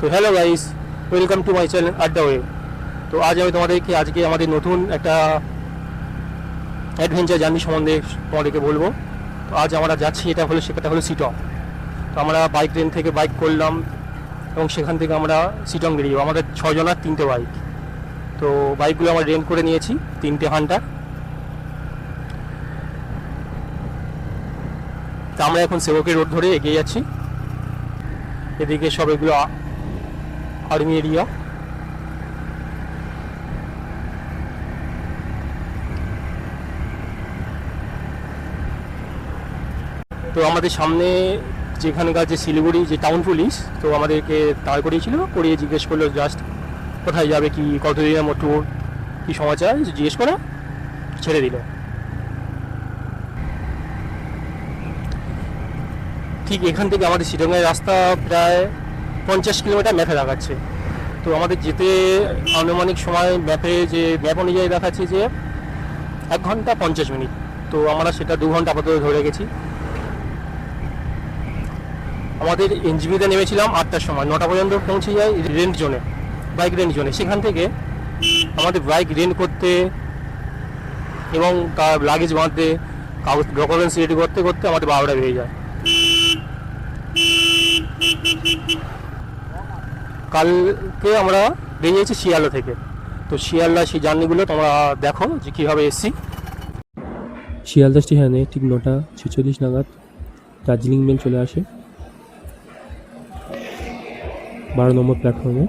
তো hello guys, welcome to my channel আড্ডা way. তো আজ আমি তোমাদেরকে আজকে আমাদের নতুন একটা অ্যাডভেঞ্চার জার্নি সম্বন্ধে তোমাদেরকে বলবো। তো আজ আমরা যাচ্ছি, সেটা হলো সিটং। তো আমরা বাইক রেন্ট থেকে বাইক করলাম এবং সেখান থেকে আমরা সিটং বেরিয়ে যাবো। আমাদের 6 জনের 3টে বাইক। তো বাইকগুলো আমরা রেন্ট করে নিয়েছি, 3টে হান্টার। তো আমরা এখন সেবকের রোড ধরে এগিয়ে যাচ্ছি। এদিকে সব এগুলো আর্মি এরিয়া। তো আমাদের সামনে যেখানকার যে শিলিগুড়ি যে টাউন পুলিশ, তো আমাদেরকে দাঁড় করিয়েছিল, করিয়ে জিজ্ঞেস করলো জাস্ট কোথায় যাবে, কি কতদিনের মতো কী সমাচার জিজ্ঞেস করে ছেড়ে দিল। ঠিক এখান থেকে আমাদের শিলংয়ের রাস্তা প্রায় 50 কিলোমিটার ম্যাপে দেখাচ্ছে। তো আমাদের যেতে আনুমানিক সময় ম্যাপ অনুযায়ী দেখাচ্ছে যে 1 ঘন্টা 50 মিনিট। তো আমরা সেটা 2 ঘন্টা আপাতত ধরে গেছি। আমাদের এনজিপিতে নেমেছিলাম 8টার সময়, 9টা পর্যন্ত পৌঁছে যাই রেন্ট জোনে, বাইক রেন্ট জোনে। সেখান থেকে আমাদের বাইক রেন্ট করতে এবং তার লাগেজ বাঁধতে, কাগজ ডকুমেন্টস রেডি করতে করতে আমাদের 12টা বেজে যায়। কালকে আমরা বেরিয়েছি শিয়ালদা থেকে। তো শিয়ালদা সেই জার্নিগুলো তোমরা দেখো যে কীভাবে এসছি। শিয়ালদা স্টেশনে ঠিক 9:46 নাগাদ দার্জিলিং মেল চলে আসে 12 নম্বর প্ল্যাটফর্মে।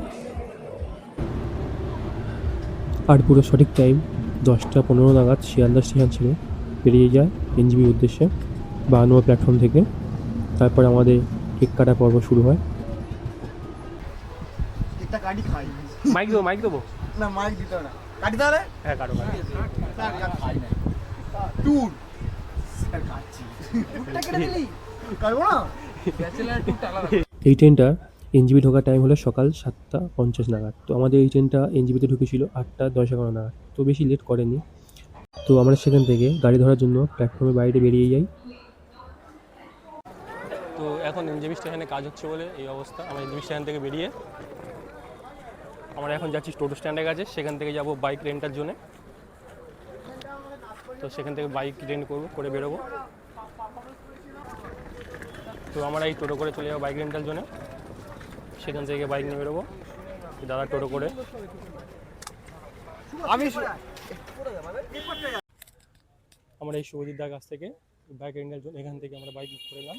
আর পুরো সঠিক টাইম 10টা 15 নাগাদ শিয়ালদা স্টেশন ছেড়ে বেরিয়ে যায় এনজিবির উদ্দেশ্যে 12 নম্বর প্ল্যাটফর্ম থেকে। তারপর আমাদের কেক কাটা পর্ব শুরু হয়। মাইক দেবো না, মাইক দিতে না, কাটি তাহলে। হ্যাঁ, কাটো। ট্যুর স্যার কাটছি, ট্যুরটা কেটে দিলি, কাটবো না। ব্যাচেলার ট্যুরটা আলাদা। এই ট্রেনটা এনজিবি ঢোকার টাইম হলো সকাল 7:50 নাগাদ। তো আমাদের এই ট্রেনটা এনজিবিতে ঢুকেছিল 8:10-11 নাগাদ, তো বেশি লেট করেনি। তো আমরা সেখান থেকে গাড়ি ধরার জন্য প্ল্যাটফর্মের বাইরে বেরিয়ে যাই। তো এখন এনজিবি স্টেশনে কাজ হচ্ছে বলে এই অবস্থা। আমরা এনজিবি স্টেশন থেকে বেরিয়ে আমরা এখন যাচ্ছি টোটো স্ট্যান্ডের কাছে। সেখান থেকে যাব বাইক রেন্টার জন্য। তো সেখান থেকে বাইক রেন্ট করে বেরোবো। তো আমরা এই টোটো করে চলে যাবো বাইক রেন্টার জন্য। সেখান থেকে বাইক নিয়ে বেরোবো দাদা টোটো করে। আমরা এই শুভজিৎদার কাছ থেকে বাইক রেন্টার জন্য এখান থেকে আমরা বাইক বুক করে নিলাম।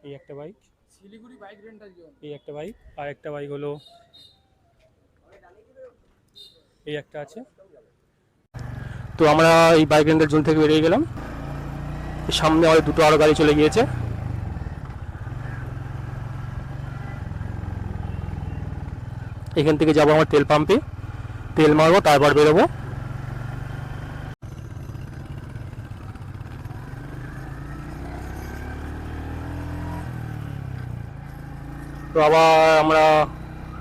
এই একটা bike Siliguri bike rental zone, এই একটা বাইক, আর একটা বাইক হলো এই একটা আছে। তো আমরা এই বাইক রেন্টাল জোন থেকে বেরিয়ে গেলাম। সামনে আমাদের দুটো আরো গাড়ি চলে গিয়েছে। এখান থেকে যাবো আমার তেল পাম্পে, তেল মারবো, তারপর বেরোবো। তো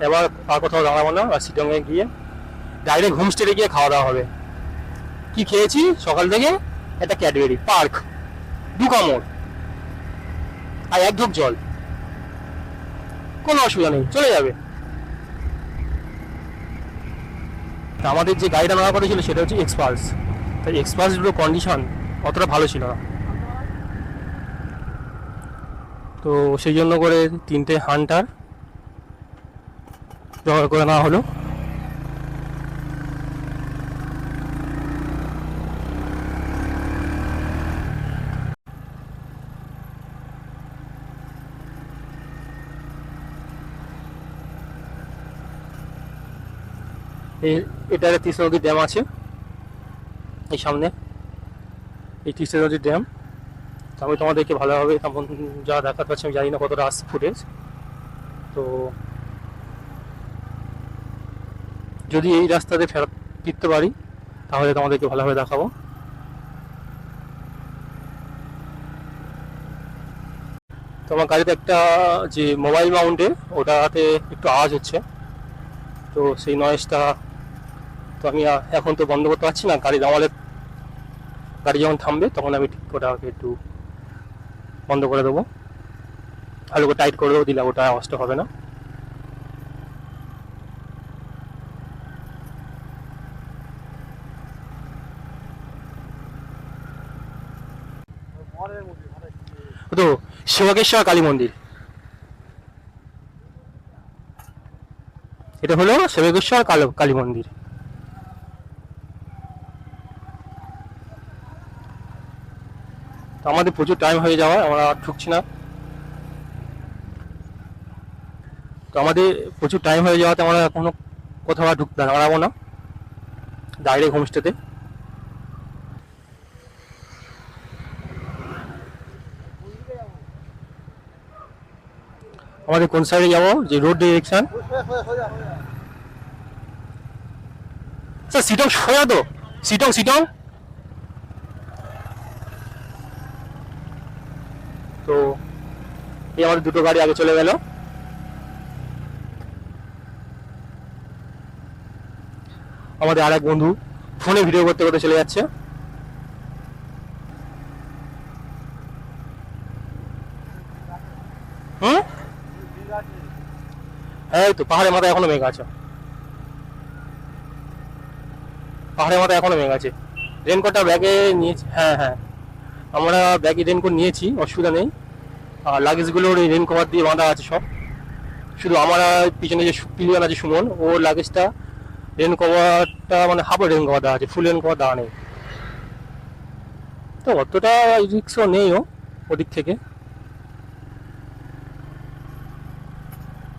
এবার আর কোথাও দাঁড়াবো না, আর শিলংয়ে গিয়ে ডাইরেক্ট হোমস্টেতে গিয়ে খাওয়া দাওয়া হবে। কি খেয়েছি সকাল থেকে? একটা ক্যাডবেরি পার্ক, 2 কামড় আর 1 ঢোক জল, কোনো অসুবিধা নেই, চলে যাবে। তা আমাদের যে গাড়িটা নেওয়া করেছিল সেটা হচ্ছে এক্সপালস। তাই এক্সপালসগুলো কন্ডিশন অতটা ভালো ছিল না। তো সেই জন্য করে 3টে হান্টার জোগাড় করে নেওয়া হলো। এটা তিস্তা নদীর ড্যাম আছে এই সামনে, এই তিস্তা নদীর ড্যাম। তো আমি তোমাদেরকে ভালোভাবে তেমন যা দেখাতে পারছি, আমি জানি না কতটা আসছে ফুটেজ। তো যদি এই রাস্তাতে ফিরতে পারি তাহলে তোমাদেরকে ভালোভাবে দেখাবো। তো আমার গাড়িতে একটা যে মোবাইল মাউন্টে, ওটাতে একটু আওয়াজ হচ্ছে। তো সেই নয়েজটা তো আমি এখন তো বন্ধ করতে পারছি না। গাড়ি যখন থামবে তখন আমি ঠিক ওটাকে একটু বন্ধ করে দেবো, ভালো করে টাইট করে দেবো, দিলে ওটা আওয়াজটা হবে না। তো শিবকেশ্বর কালী মন্দির, এটা হলো শিবকেশ্বর কালী মন্দির। তো আমাদের প্রচুর টাইম হয়ে যাওয়ায় আমরা আর ঢুকছি না। তো আমাদের প্রচুর টাইম হয়ে যাওয়াতে আমরা এখনো কোথাও আর দাঁড়াবো না, ডাইরেক্ট হোমস্টেতে। আমাদের কোন সাইডে যাবো, যে রোড ডিরেকশন? স্যার সিটং সোজা তো, সিটং সিটং। তো এই আমাদের দুটো গাড়ি আগে চলে গেল। আমাদের আর এক বন্ধু ফোনে ভিডিও করতে করতে চলে যাচ্ছে। হুম, এই তো পাহাড়ের মাথায় এখনো মেঘ আছে, পাহাড়ের মাথায় এখনো মেঘ আছে। রেনকোটটা ব্যাগে নিয়েছি, হ্যাঁ হ্যাঁ আমরা ব্যাগে রেনকোট নিয়েছি, অসুবিধা নেই। আর লাগেজগুলো রেন কভার দিয়ে বাঁধা আছে সব। শুধু আমার পিছনে যে পিলিয়ন আছে সুমন, ওর লাগেজটা রেন কভারটা মানে হাফ রেন কভার দেওয়া আছে, ফুল রেন কভার দেওয়া নেই। তো অতটা রিস্কও নেই ওদিক থেকে।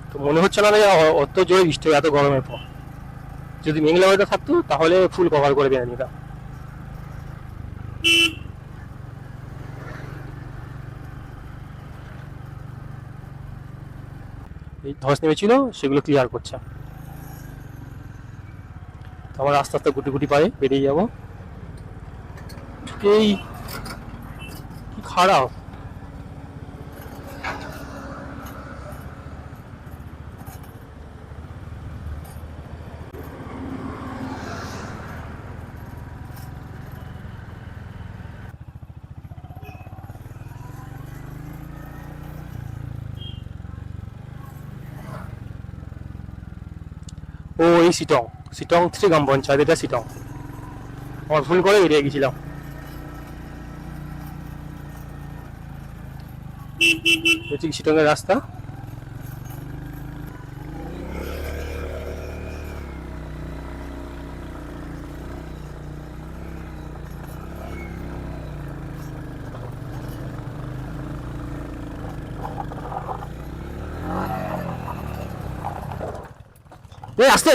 তো মনে হচ্ছে না যে অত জোরে বৃষ্টি হবে এত গরমের পর। যদি মেঘলা ওয়েদার থাকতো তাহলে ফুল কভার করে বেঁধে নিতাম। এই ধস নেমেছিল, সেগুলো ক্লিয়ার করছে। তো আমরা আস্তে আস্তে গুটি গুটি পায়ে বেরিয়ে যাবো। এই কি খারাপ, ও এই সিটং, সিটং 3 গ্রাম পঞ্চায়েত, এটা সিটং। আমার ভুল করে বেরিয়ে গেছিলাম। হচ্ছে সিটং এর রাস্তা। এই আসতে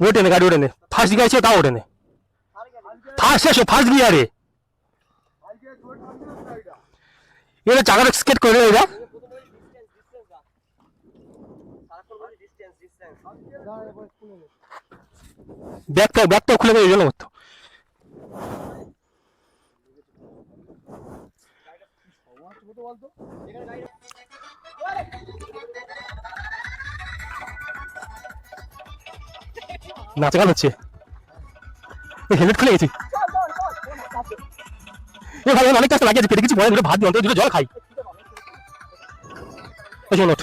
ওঠে না গাড়ি, ওঠে না, ফার্স্ট গিয়ার ছিল তাও ওঠে না। ফার্স্ট এসো, ফার্স্ট গিয়ারে এটা চাকাটা স্কেট করে এরা। ব্যাগটা খুলে গেলে জন্য করতো। নাচে গান হচ্ছে, হেলমেট খুলে গেছি। এ ভাই অনেক কাজটা লাগিয়েছে, পেটে কিছু পরে দুটো ভাত দিই, অন্তত দুটো জল খাই। ওঠ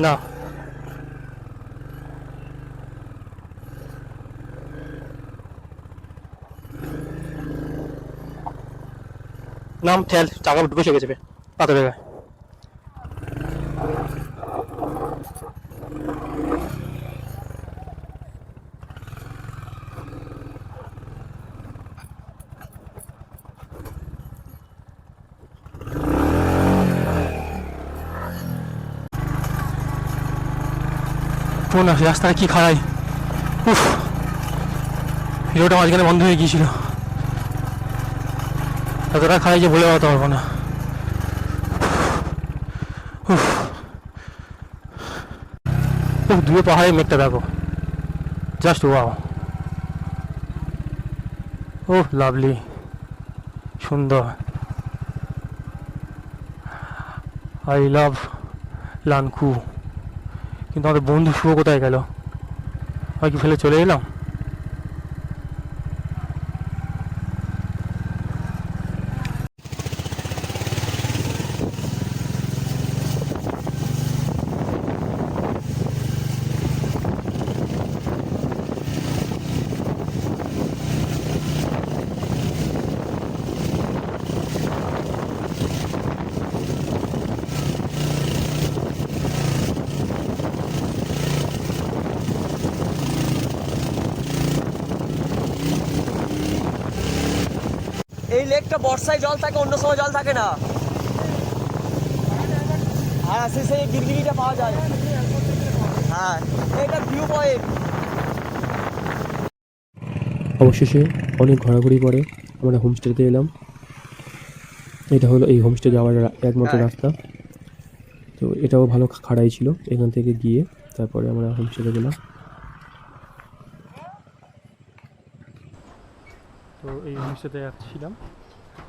না, নাম ঠেল, চাকা বসে গেছে পাথরে গায়ে। কোন রাস্তাটা কি খারাই, উফ, ভিডিওটা মাঝখানে বন্ধ হয়ে গিয়েছিল। এতটা খারাই যে বলে বলতে পারবো না। দূরে পাহাড়ের মেঘটা দেখো, জাস্ট ওয়াও। ও লাভলি, সুন্দর। আই লাভ লানকু। কিন্তু আমাদের বন্ধু শুভ কোথায় গেল? আমি কি ফেলে চলে এলাম? লেকটা বর্ষায় জল থাকে, অন্য সময় জল থাকে না। হ্যাঁ, সেই গিরগিরিটা পাওয়া যায়। হ্যাঁ, এটা ভিউ পয়েন্ট। অবশেষে অনেক ঘোরাঘুরি পরে আমরা হোমস্টেতে এলাম। এটা হলো এই হোমস্টে যাওয়ার একমাত্র হ্যাঁ। রাস্তা। তো এটাও ভালো খাড়াই ছিল, এখান থেকে গিয়ে তারপরে আমরা হোমস্টেতে গেলাম। তো এই হোমস্টেতে যাচ্ছিলাম,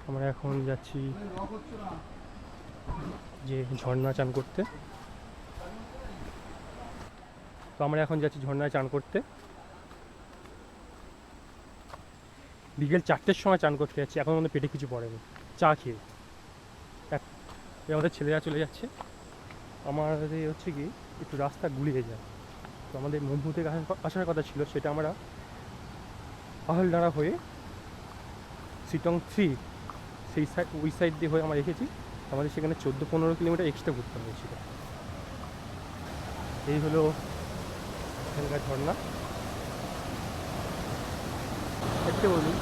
আমরা এখন যাচ্ছি যে ঝর্ণা চান করতে। তো আমরা এখন যাচ্ছি ঝর্ণায় চান করতে। বিকেল 4টের সময় চান করতে যাচ্ছি, এখন আমাদের পেটে কিছু পড়েনি, চা খেয়ে। আমাদের ছেলেরা চলে যাচ্ছে, আমাদের হচ্ছে কি একটু রাস্তা গুলিয়ে যায়। তো আমাদের মম্পু থেকে আসার কথা ছিল, সেটা আমরা পাহাড়ডাঁড়া হয়ে সিটং 3 সেই সাইড, ওই সাইড দিয়ে হয়ে আমরা এসেছি। আমাদের সেখানে 14-15 কিলোমিটার এক্সট্রা ঘুরতে হয়েছিল। এই হলো এখানকার ঝর্ণা। একটা বলি,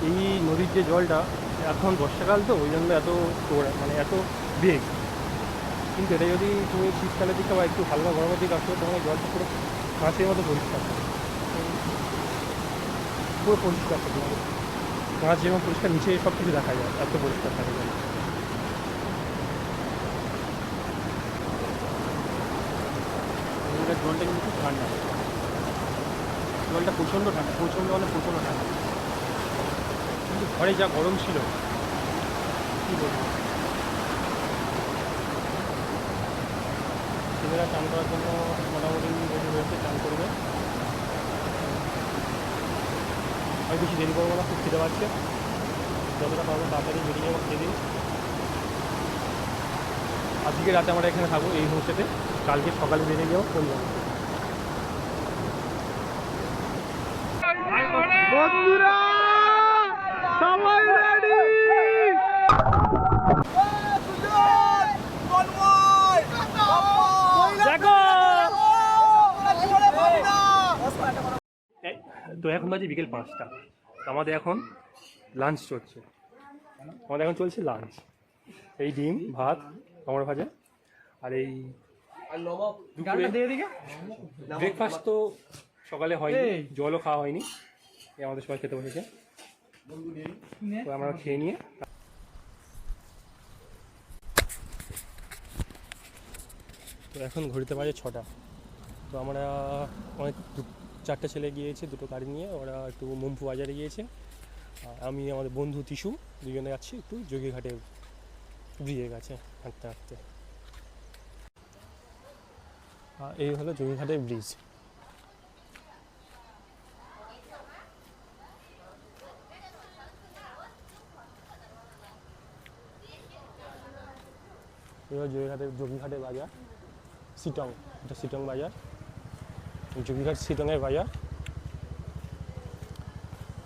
এই নদীর যে জলটা, এখন বর্ষাকাল তো ওই জন্য এত মানে এত বেগ, কিন্তু এটা যদি তুমি শীতকালের দিকে বা একটু হালকা গরমের দিকে আসো, তখন জলটা পুরো কাঁচের মতো পরিষ্কার থাকে, পুরো পরিষ্কার থাকে। কাঁচ যেমন পরিষ্কার, নিচে সব কিছু দেখা যায়, এত পরিষ্কার থাকে জল। জলটা কিন্তু খুব ঠান্ডা, জলটা প্রচণ্ড ঠান্ডা, প্রচণ্ড ঠান্ডা। কিন্তু ঘরে যা গরম ছিল কী বলবো। ছেলেরা চান করার জন্য মোটামুটি রেডি হয়েছে, চান করবে। আমি বেশি দেরি করবো না, খুব খিদে পাচ্ছে, যতটা পারবো তাড়াতাড়ি বেরিয়ে যাবো, খেয়ে দিন। আজকে রাতে আমরা এখানে থাকবো এই হোমস্টেতে, কালকে সকালে বেরিয়ে যাবো কলকাতা। বন্ধুরা সবাই রেডি। তো এখন বাজে বিকেল 5টা, আমাদের এখন লাঞ্চ চলছে, লাঞ্চ। এই ডিম, ভাত, কামড় ভাজা, আর এই ব্রেকফাস্ট তো সকালে হয়নি, জলও খাওয়া হয়নি, এই আমাদের সবাই খেতে বসেছে। তো আমরা খেয়ে নিয়ে তো এখন ঘড়িতে বাজে 6টা। তো আমরা অনেক 4টে ছেলে গিয়েছে দুটো গাড়ি নিয়ে, ওরা একটু মম্পু বাজারে গিয়েছে, আর আমি আমাদের বন্ধু তিশু দুজনে যাচ্ছি একটু যোগীঘাটে ব্রিজের কাছে হাঁটতে হাঁটতে। এই হলো যোগীঘাটের ব্রিজ। এই হলো যোগীঘাটের বাজার, সিটং, এটা সিটং বাজার, যোগীঘাট সিটংয়ের বাজার।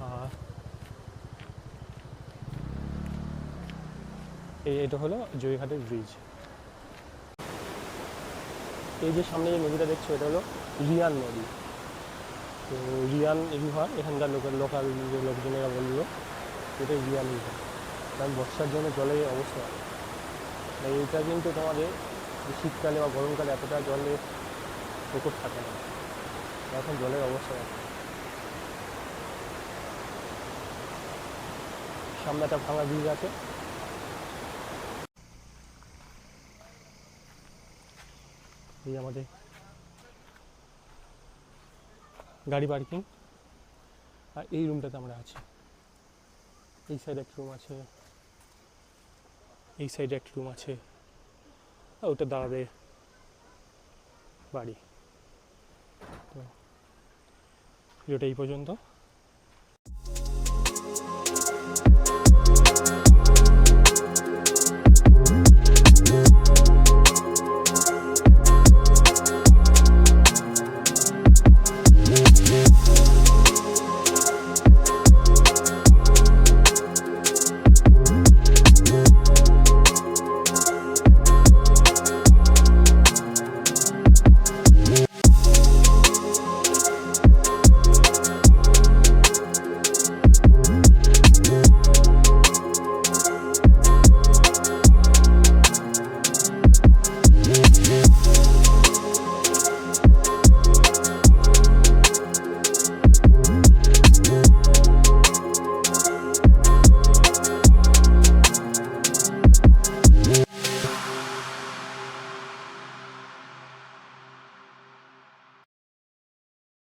আর এটা হলো যোগীঘাটের ব্রিজ। এই যে সামনে যে নদীটা দেখছো, এটা হলো রিয়ান নদী। তো রিয়ান রিভার, এখানকার লোকাল লোকজনেরা বললো এটা রিয়ান রিভার, কারণ বর্ষার জন্য জলের অবস্থা। এইটা কিন্তু তোমাদের শীতকালে বা গরমকালে এতটা জলের প্রকোপ থাকে না, এখন জলের অবস্থা আছে। সামনে একটা ভাঙা ব্রিজ আছে। এই আমাদের গাড়ি পার্কিং, আর এই রুমটাতে আমরা আছি। এই সাইডে একটা রুম আছে, এই সাইডে একটা রুম আছে, আর ওটা দাদাদের বাড়ি। তো ভিডিওটা এই পর্যন্ত।